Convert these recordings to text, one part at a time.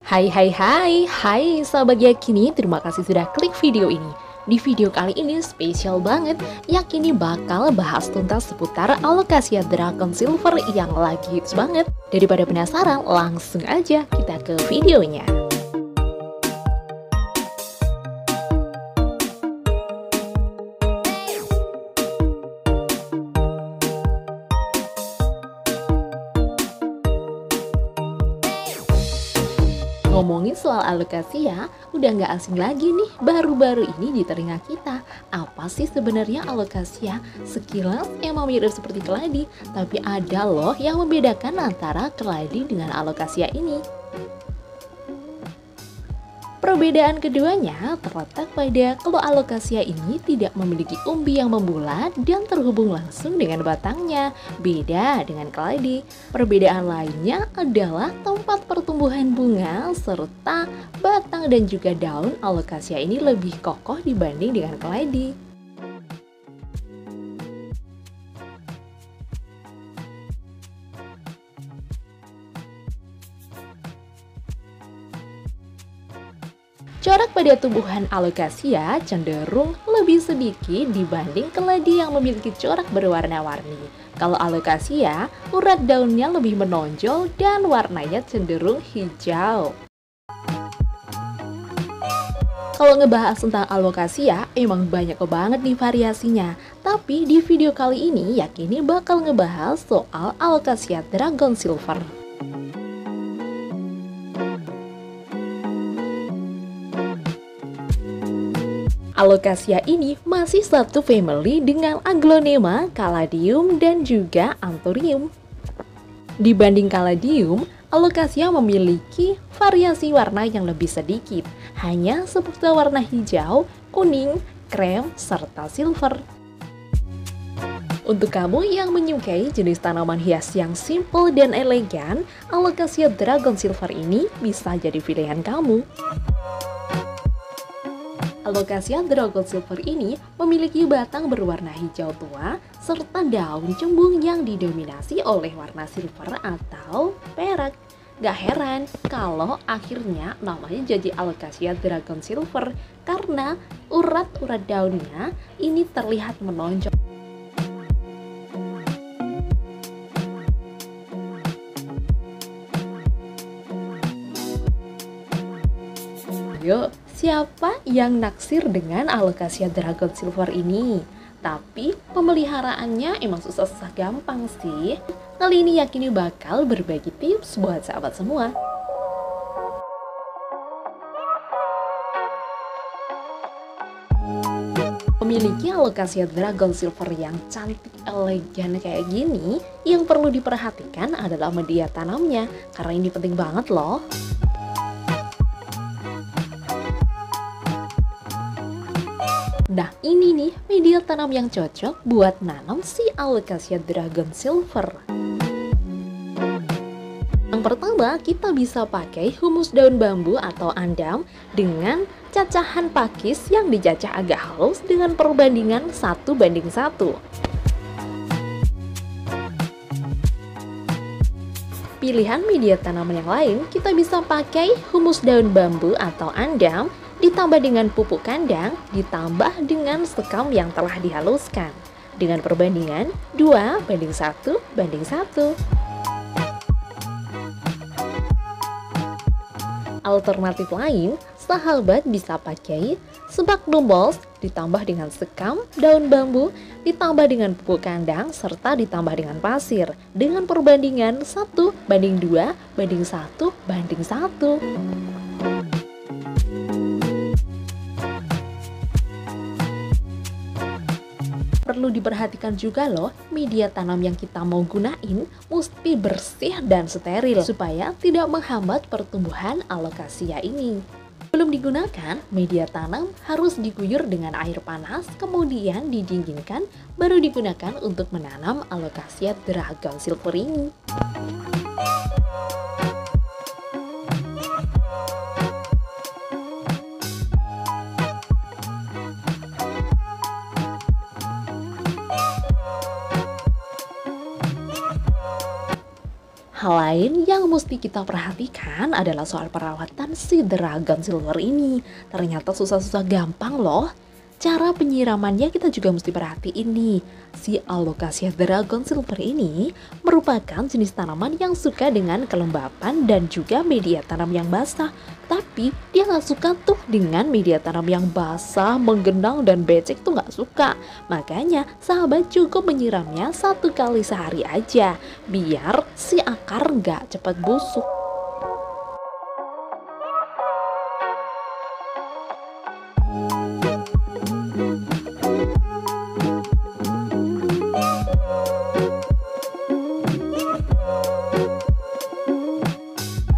Hai sahabat Yakini, terima kasih sudah klik video ini. Di video kali ini spesial banget, Yakini bakal bahas tuntas seputar Alocasia Dragon Silver yang lagi hits banget. Daripada penasaran, langsung aja kita ke videonya. Ngomongin soal Alocasia, udah nggak asing lagi nih baru-baru ini di telinga kita. Apa sih sebenarnya Alocasia? Sekilas emang mirip seperti keladi, tapi ada loh yang membedakan antara keladi dengan Alocasia ini. Perbedaan keduanya terletak pada kalau Alocasia ini tidak memiliki umbi yang membulat dan terhubung langsung dengan batangnya, beda dengan keladi. Perbedaan lainnya adalah tempat pertumbuhan bunga serta batang dan juga daun Alocasia ini lebih kokoh dibanding dengan keladi. Corak pada tumbuhan Alocasia cenderung lebih sedikit dibanding keladi yang memiliki corak berwarna-warni. Kalau Alocasia, urat daunnya lebih menonjol dan warnanya cenderung hijau. Kalau ngebahas tentang Alocasia, emang banyak banget nih variasinya. Tapi di video kali ini, Yakini bakal ngebahas soal Alocasia Dragon Silver. Alocasia ini masih satu family dengan Aglonema, Caladium, dan juga Anthurium. Dibanding Caladium, Alocasia memiliki variasi warna yang lebih sedikit, hanya seperti warna hijau, kuning, krem, serta silver. Untuk kamu yang menyukai jenis tanaman hias yang simple dan elegan, Alocasia Dragon Silver ini bisa jadi pilihan kamu. Alocasia Dragon Silver ini memiliki batang berwarna hijau tua serta daun cembung yang didominasi oleh warna silver atau perak. Gak heran kalau akhirnya namanya jadi Alocasia Dragon Silver karena urat-urat daunnya ini terlihat menonjol. Yuk, siapa yang naksir dengan Alocasia Dragon Silver ini? Tapi pemeliharaannya emang susah-susah gampang sih. Kali ini Yakini bakal berbagi tips buat sahabat semua. Memiliki Alocasia Dragon Silver yang cantik elegan kayak gini, yang perlu diperhatikan adalah media tanamnya, karena ini penting banget loh. Nah ini nih media tanam yang cocok buat nanam si Alocasia Dragon Silver. Yang pertama kita bisa pakai humus daun bambu atau andam dengan cacahan pakis yang dicacah agak halus dengan perbandingan 1:1. Pilihan media tanaman yang lain kita bisa pakai humus daun bambu atau andam ditambah dengan pupuk kandang, ditambah dengan sekam yang telah dihaluskan dengan perbandingan 2:1:1. Alternatif lain, sahabat bisa pakai sebak numbos ditambah dengan sekam daun bambu, ditambah dengan pupuk kandang, serta ditambah dengan pasir dengan perbandingan 1:2:1:1. Perlu diperhatikan juga loh, media tanam yang kita mau gunain mesti bersih dan steril supaya tidak menghambat pertumbuhan Alocasia ini. Belum digunakan, media tanam harus diguyur dengan air panas kemudian didinginkan baru digunakan untuk menanam Alocasia Dragon Silver ini. Hal lain yang mesti kita perhatikan adalah soal perawatan si Dragon Silver ini. Ternyata susah-susah gampang loh. Cara penyiramannya kita juga mesti perhatiin nih. Si Alocasia Dragon Silver ini merupakan jenis tanaman yang suka dengan kelembapan dan juga media tanam yang basah. Tapi dia nggak suka tuh dengan media tanam yang basah, menggenang dan becek tuh nggak suka. Makanya sahabat cukup menyiramnya 1 kali sehari aja, biar si akar nggak cepat busuk.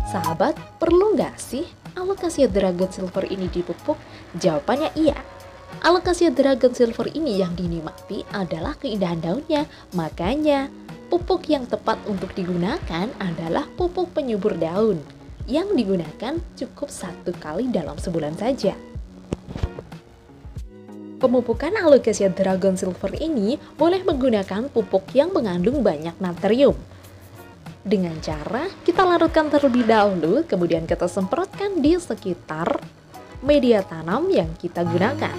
Sahabat, perlu nggak sih Alocasia Dragon Silver ini dipupuk? Jawabannya iya. Alocasia Dragon Silver ini yang dinikmati adalah keindahan daunnya. Makanya, pupuk yang tepat untuk digunakan adalah pupuk penyubur daun. Yang digunakan cukup 1 kali dalam sebulan saja. Pemupukan Alocasia Dragon Silver ini boleh menggunakan pupuk yang mengandung banyak natrium. Dengan cara kita larutkan terlebih dahulu, kemudian kita semprotkan di sekitar media tanam yang kita gunakan.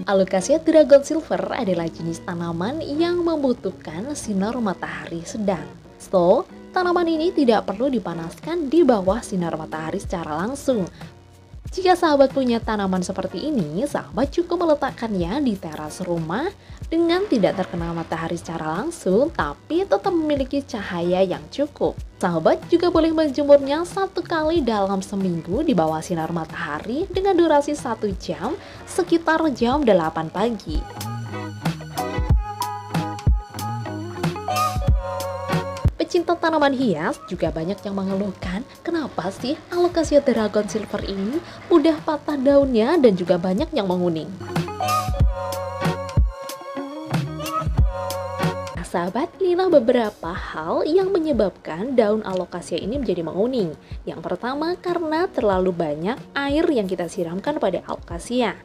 Alocasia Dragon Silver adalah jenis tanaman yang membutuhkan sinar matahari sedang. So, tanaman ini tidak perlu dipanaskan di bawah sinar matahari secara langsung. Jika sahabat punya tanaman seperti ini, sahabat cukup meletakkannya di teras rumah dengan tidak terkena matahari secara langsung, tapi tetap memiliki cahaya yang cukup. Sahabat juga boleh menjemurnya 1 kali dalam seminggu di bawah sinar matahari dengan durasi 1 jam, sekitar jam 8 pagi. Pecinta tanaman hias juga banyak yang mengeluhkan kenapa sih Alocasia Dragon Silver ini mudah patah daunnya dan juga banyak yang menguning. Nah, sahabat, inilah beberapa hal yang menyebabkan daun Alocasia ini menjadi menguning. Yang pertama, karena terlalu banyak air yang kita siramkan pada Alocasia.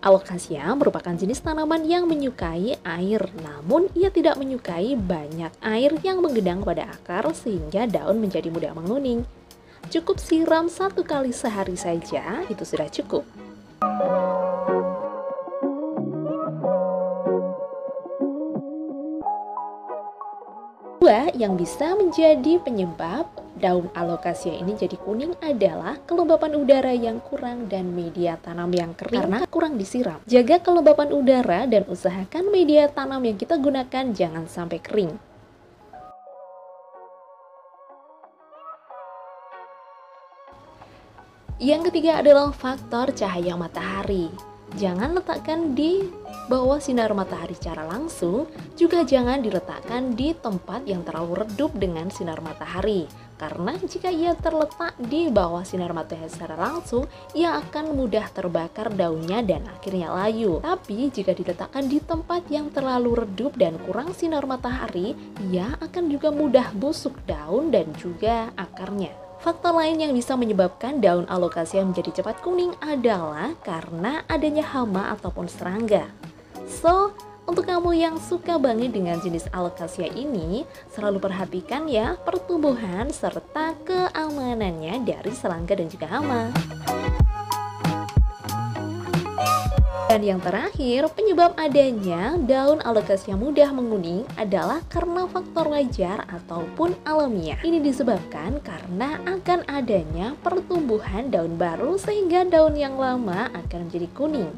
Alocasia merupakan jenis tanaman yang menyukai air, namun ia tidak menyukai banyak air yang menggenang pada akar sehingga daun menjadi mudah menguning. Cukup siram 1 kali sehari saja, itu sudah cukup. Dua yang bisa menjadi penyebab daun Alocasia ini jadi kuning adalah kelembapan udara yang kurang dan media tanam yang kering karena kurang disiram. Jaga kelembapan udara dan usahakan media tanam yang kita gunakan jangan sampai kering. Yang ketiga adalah faktor cahaya matahari. Jangan letakkan di bawah sinar matahari secara langsung, juga jangan diletakkan di tempat yang terlalu redup dengan sinar matahari. Karena jika ia terletak di bawah sinar matahari secara langsung, ia akan mudah terbakar daunnya dan akhirnya layu. Tapi jika diletakkan di tempat yang terlalu redup dan kurang sinar matahari, ia akan juga mudah busuk daun dan juga akarnya. Faktor lain yang bisa menyebabkan daun Alocasia menjadi cepat kuning adalah karena adanya hama ataupun serangga. So, untuk kamu yang suka banget dengan jenis Alocasia ini, selalu perhatikan ya pertumbuhan serta keamanannya dari serangga dan juga hama. Dan yang terakhir, penyebab adanya daun Alocasia mudah menguning adalah karena faktor wajar ataupun alamiah. Ini disebabkan karena akan adanya pertumbuhan daun baru sehingga daun yang lama akan menjadi kuning.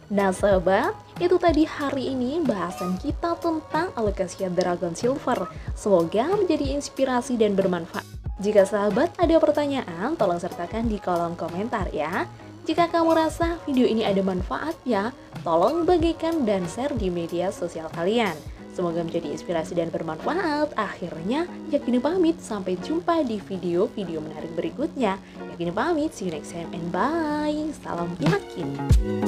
Nah sahabat, itu tadi hari ini bahasan kita tentang Alocasia Dragon Silver. Semoga menjadi inspirasi dan bermanfaat. Jika sahabat ada pertanyaan, tolong sertakan di kolom komentar ya. Jika kamu rasa video ini ada manfaatnya, tolong bagikan dan share di media sosial kalian. Semoga menjadi inspirasi dan bermanfaat. Akhirnya, Yakini pamit. Sampai jumpa di video-video menarik berikutnya. Yakini pamit. See you next time and bye. Salam yakin.